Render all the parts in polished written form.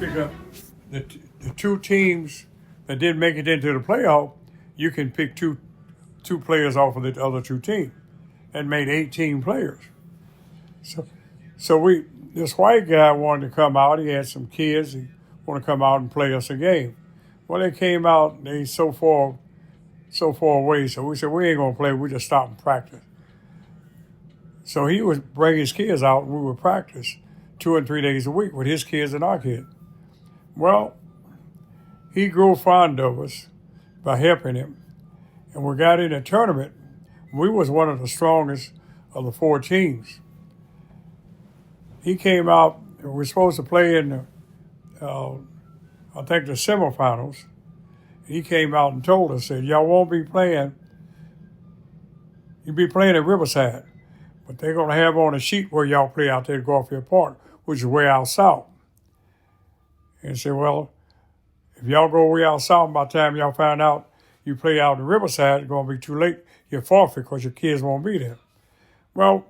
pick up the two teams that didn't make it into the playoff. You can pick two players off of the other two teams. That made 18 players. So this white guy wanted to come out. He had some kids. He wanted to come out and play us a game. Well, they came out. They so far away. So we said we ain't gonna play. We just stopped and practice. So he would bring his kids out, and we would practice 2 and 3 days a week with his kids and our kids. Well, he grew fond of us by helping him, and we got in a tournament. We was one of the strongest of the 4 teams. He came out. We were supposed to play in the, I think the semifinals. He came out and told us, said, y'all won't be playing. You'll be playing at Riverside, but they're going to have on a sheet where y'all play out there at Garfield Park, which is way out south. And he said, well, if y'all go way out south, by the time y'all find out you play out in Riverside, it's going to be too late. You're forfeit because your kids won't be there. Well,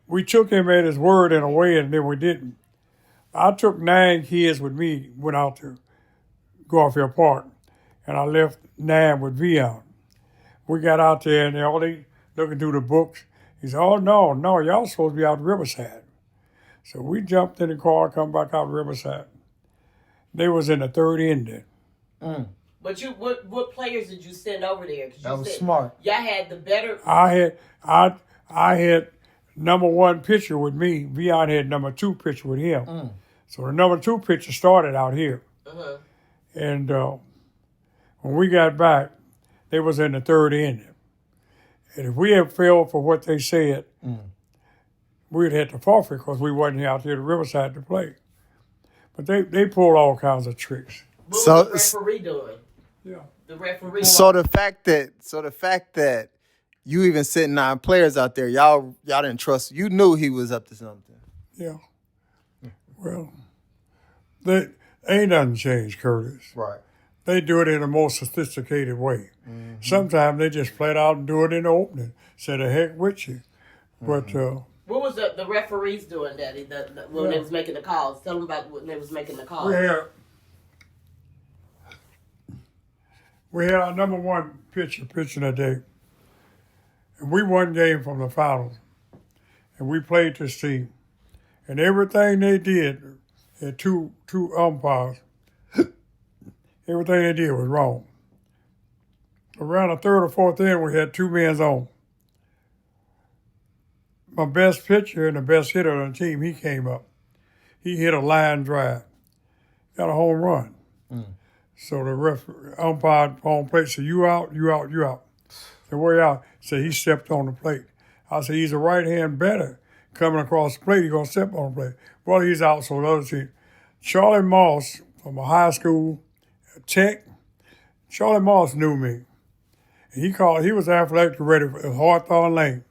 we took him at his word in a way, and then we didn't. I took 9 kids with me, went out to Garfield Park, and I left 9 with Vion. We got out there, and they looking through the books. He said, oh, no, y'all supposed to be out in Riverside. So we jumped in the car, come back out to Riverside. They was in the 3rd inning. But what players did you send over there? That was smart. Y'all had the better. I had number 1 pitcher with me. Vion had number 2 pitcher with him. So the number 2 pitcher started out here. And when we got back, they was in the 3rd inning. And if we had failed for what they said, we'd had to forfeit because we wasn't out there to Riverside to play. But they pulled all kinds of tricks. What was the referee doing? Yeah. The referee. So the fact that you even sent 9 players out there, y'all didn't trust. You knew he was up to something. Yeah. Well, ain't nothing changed, Curtis. Right. They do it in a more sophisticated way. Sometimes they just flat out and do it in the opening. Say the heck with you. But what was the referees doing, Daddy? When they was making the calls, tell them about when they was making the calls. We had our number 1 pitcher pitching that day, and we won game from the finals, and we played this team, and everything they did had two umpires. Everything they did was wrong. Around the 3rd or 4th inning, we had 2 men on. My best pitcher and the best hitter on the team, he came up. He hit a line drive, got a home run. So the umpire on plate said, you out. Said, where you out? Said, he stepped on the plate. I said, he's a right-hand batter coming across the plate. He's going to step on the plate. Well, he's out, so the other team. Charlie Moss from a high school, Tech, Charlie Moss knew me. He was athletic ready for Hawthorne Lane.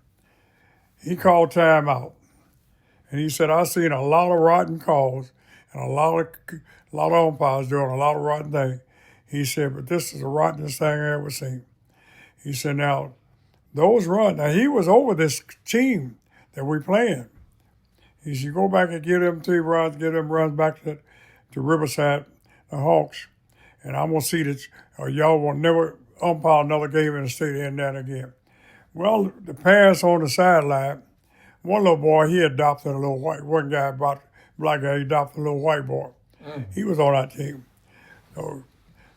He called timeout. And he said, I've seen a lot of rotten calls and a lot of umpires doing a lot of rotten things. He said, but this is the rottenest thing I ever seen. He said, now, those runs, now he was over this team that we playing. He said, go back and give them 3 runs, give them runs back to Riverside, the Hawks, and I'm going to see that y'all will never umpire another game in the state of Indiana again. Well, the parents on the sideline, one little boy, he adopted a little one guy, black guy, he adopted a little white boy. He was on that team. So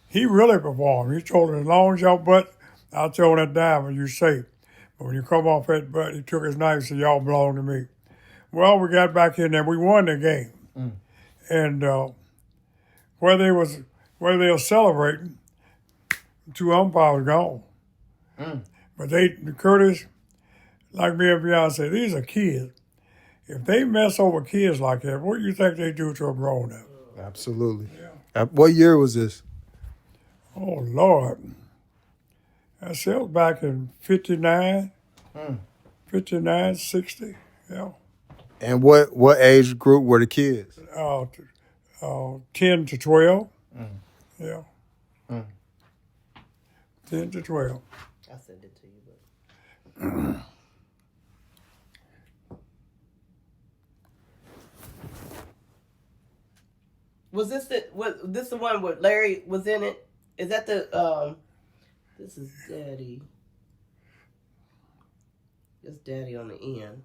he really performed. He told him, as long as y'all butt out there on that diamond, you safe. But when you come off that butt, he took his knife and said, y'all belong to me. Well, we got back in there. We won the game. And where they were celebrating, 2 umpires gone. But Curtis, like me and Beyonce said, these are kids. If they mess over kids like that, what do you think they do to a grown-up? Absolutely. Yeah. What year was this? Oh, Lord. I said back in 59, 59, 60, yeah. And what age group were the kids? 10 to 12. Yeah. 10 to 12. I'll send it to you, but Was this the one where Larry was in it? Is that the this is Daddy. It's Daddy on the end.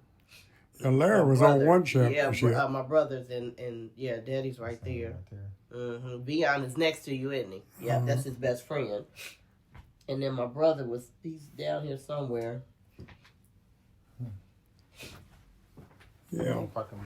And Larry was on one championship. Yeah, my brother's and yeah, Daddy's right there. Mm-hmm. Beyond is next to you, isn't he? Yeah, that's his best friend. And then my brother he's down here somewhere. Yeah.